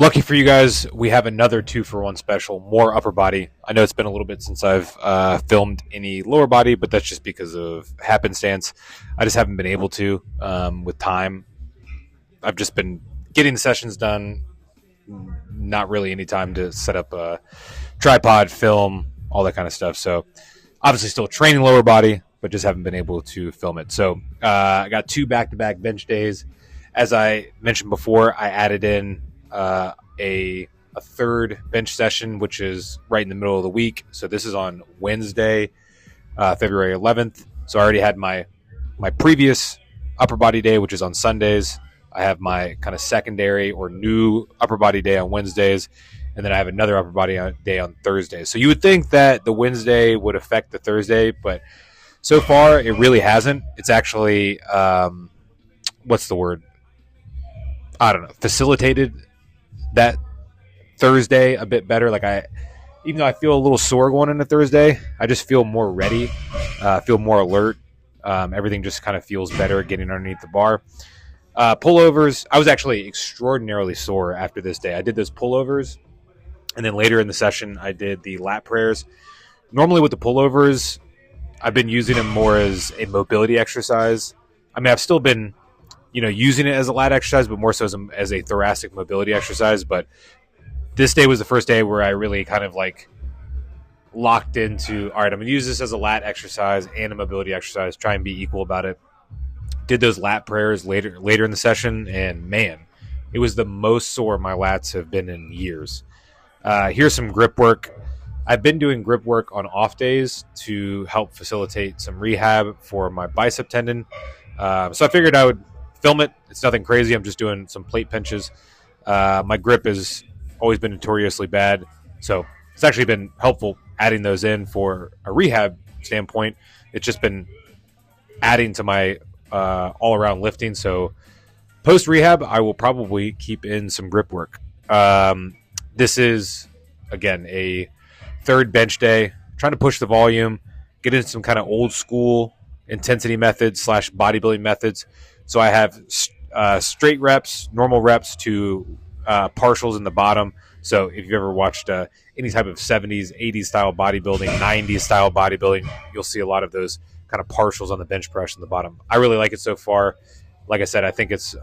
Lucky for you guys, we have another 2-for-1 special, more upper body. I know it's been a little bit since I've filmed any lower body, but that's just because of happenstance. I just haven't been able to with time. I've just been getting the sessions done, not really any time to set up a tripod, film, all that kind of stuff. So obviously still training lower body, but just haven't been able to film it. So I got 2 back-to-back bench days. As I mentioned before, I added in a third bench session, which is right in the middle of the week. So this is on Wednesday, February 11th. So I already had my previous upper body day, which is on Sundays. I have my kind of secondary or new upper body day on Wednesdays, and then I have another upper body day on Thursdays. So you would think that the Wednesday would affect the Thursday, but so far it really hasn't. It's actually what's the word? I don't know. Facilitated that Thursday a bit better. Even though I feel a little sore going into Thursday, I just feel more ready, feel more alert. Everything just kind of feels better getting underneath the bar. Pullovers, I was actually extraordinarily sore after this day. I did those pullovers, and then later in the session, I did the lat prayers. Normally with the pullovers, I've been using them more as a mobility exercise. I mean, I've still been using it as a lat exercise, but more so as a thoracic mobility exercise. But this day was the first day where I really kind of locked into, all right, I'm going to use this as a lat exercise and a mobility exercise, try and be equal about it. Did those lat prayers later in the session, and man, it was the most sore my lats have been in years. Here's some grip work. I've been doing grip work on off days to help facilitate some rehab for my bicep tendon. So I figured I would film it. It's nothing crazy. I'm just doing some plate pinches. My grip has always been notoriously bad, so it's actually been helpful adding those in for a rehab standpoint. It's just been adding to my all-around lifting. So post-rehab, I will probably keep in some grip work. This is, again, a third bench day. Trying to push the volume, get into some kind of old-school intensity methods / bodybuilding methods. So I have straight reps, normal reps to partials in the bottom. So if you've ever watched any type of 70s, 80s style bodybuilding, 90s style bodybuilding, you'll see a lot of those kind of partials on the bench press in the bottom. I really like it so far. Like I said, I think it's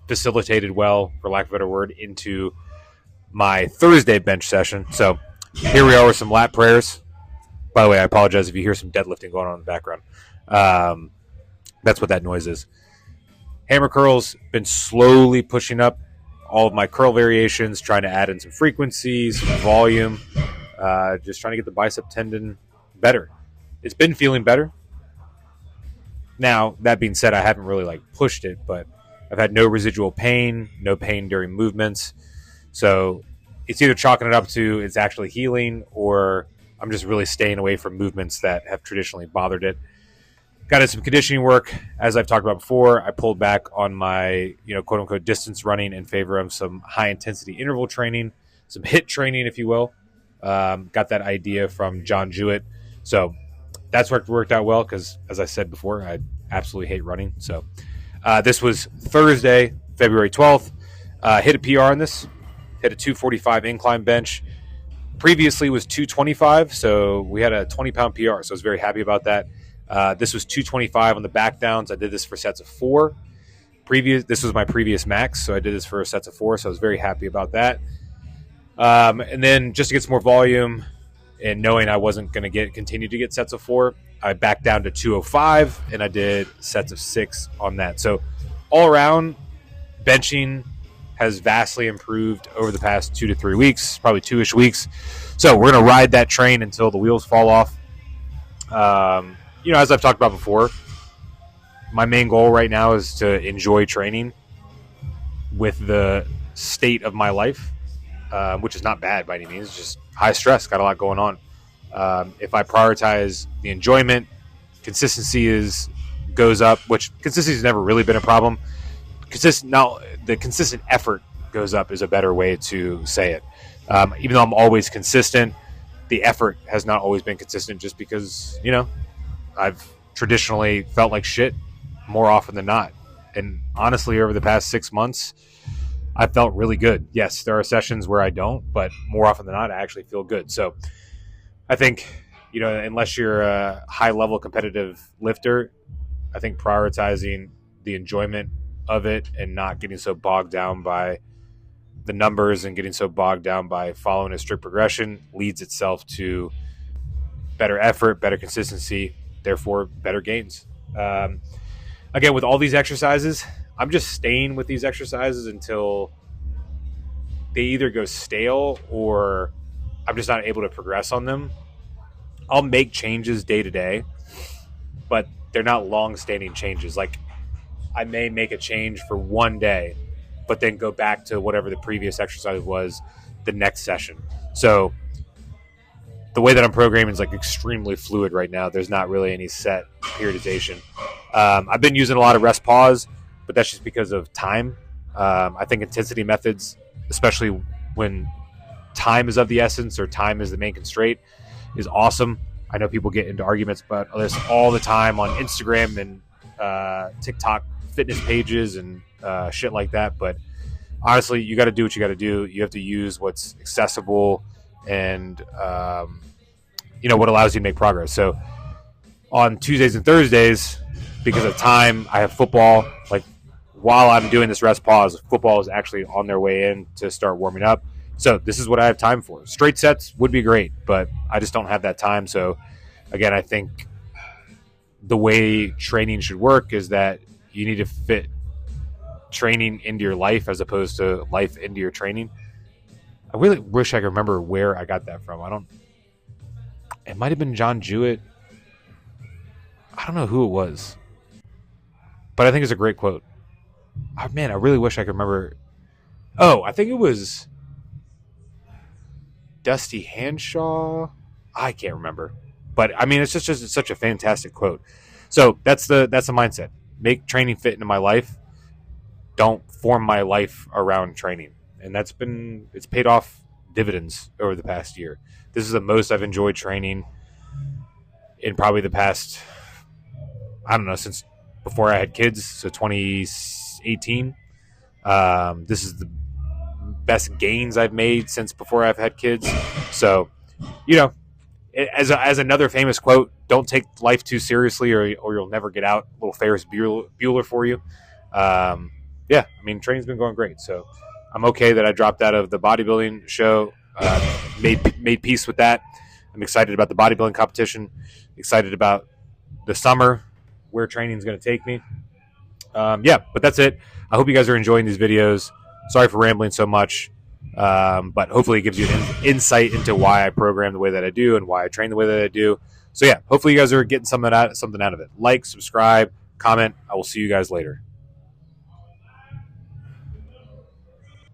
facilitated well, for lack of a better word, into my Thursday bench session. So here we are with some lat prayers. By the way, I apologize if you hear some deadlifting going on in the background. That's what that noise is. Hammer curls, been slowly pushing up all of my curl variations, trying to add in some frequency, some volume, just trying to get the bicep tendon better. It's been feeling better. Now, that being said, I haven't really pushed it, but I've had no residual pain, no pain during movements. So it's either chalking it up to it's actually healing, or I'm just really staying away from movements that have traditionally bothered it. Got in some conditioning work. As I've talked about before, I pulled back on my, quote unquote distance running in favor of some high intensity interval training, some HIIT training, if you will. Got that idea from John Jewett. So that's worked out well because, as I said before, I absolutely hate running. So this was Thursday, February 12th. Hit a PR on this. Hit a 245 incline bench. Previously was 225, so we had a 20-pound PR, so I was very happy about that. This was 225 on the back downs. I did this for sets of 4. This was my previous max, so I did this for sets of 4, so I was very happy about that. And then just to get some more volume and knowing I wasn't going to continue to get sets of 4, I backed down to 205, and I did sets of 6 on that. So all around, benching has vastly improved over the past 2 to 3 weeks, probably 2-ish weeks. So we're going to ride that train until the wheels fall off. As I've talked about before, my main goal right now is to enjoy training with the state of my life, which is not bad by any means. It's just high stress, got a lot going on. If I prioritize the enjoyment, consistency goes up, which consistency has never really been a problem. The consistent effort goes up is a better way to say it. Even though I'm always consistent, the effort has not always been consistent just because, I've traditionally felt like shit more often than not. And honestly, over the past 6 months, I felt really good. Yes, there are sessions where I don't, but more often than not, I actually feel good. So I think, unless you're a high-level competitive lifter, I think prioritizing the enjoyment of it and not getting so bogged down by the numbers and getting so bogged down by following a strict progression leads itself to better effort, better consistency, therefore better gains. Again, with all these exercises, I'm just staying with these exercises until they either go stale or I'm just not able to progress on them. I'll make changes day to day, but they're not long-standing changes. Like, I may make a change for one day, but then go back to whatever the previous exercise was the next session. So the way that I'm programming is like extremely fluid right now. There's not really any set periodization. I've been using a lot of rest pause, but that's just because of time. I think intensity methods, especially when time is of the essence or time is the main constraint, is awesome. I know people get into arguments about this all the time on Instagram and TikTok fitness pages and shit like that. But honestly, you got to do what you got to do. You have to use what's accessible and what allows you to make progress. So on Tuesdays and Thursdays, because of time, I have football. Like, while I'm doing this rest pause, football is actually on their way in to start warming up. So this is what I have time for. Straight sets would be great, but I just don't have that time. So again, I think the way training should work is that you need to fit training into your life as opposed to life into your training. I really wish I could remember where I got that from. It might have been John Jewett. I don't know who it was, but I think it's a great quote. Oh, man, I really wish I could remember. Oh, I think it was Dusty Hanshaw. I can't remember, but I mean, it's just such a fantastic quote. So that's the mindset. Make training fit into my life. Don't form my life around training, and it's paid off dividends over the past year. This is the most I've enjoyed training in probably the past, I don't know, since before I had kids, so 2018. This is the best gains I've made since before I've had kids. So, as another famous quote, don't take life too seriously or you'll never get out. A little Ferris Bueller for you. Training's been going great. So I'm okay that I dropped out of the bodybuilding show, made peace with that. I'm excited about the bodybuilding competition, excited about the summer, where training is going to take me. But that's it. I hope you guys are enjoying these videos. Sorry for rambling so much, but hopefully it gives you an insight into why I program the way that I do and why I train the way that I do. So hopefully you guys are getting something out of it. Like, subscribe, comment. I will see you guys later.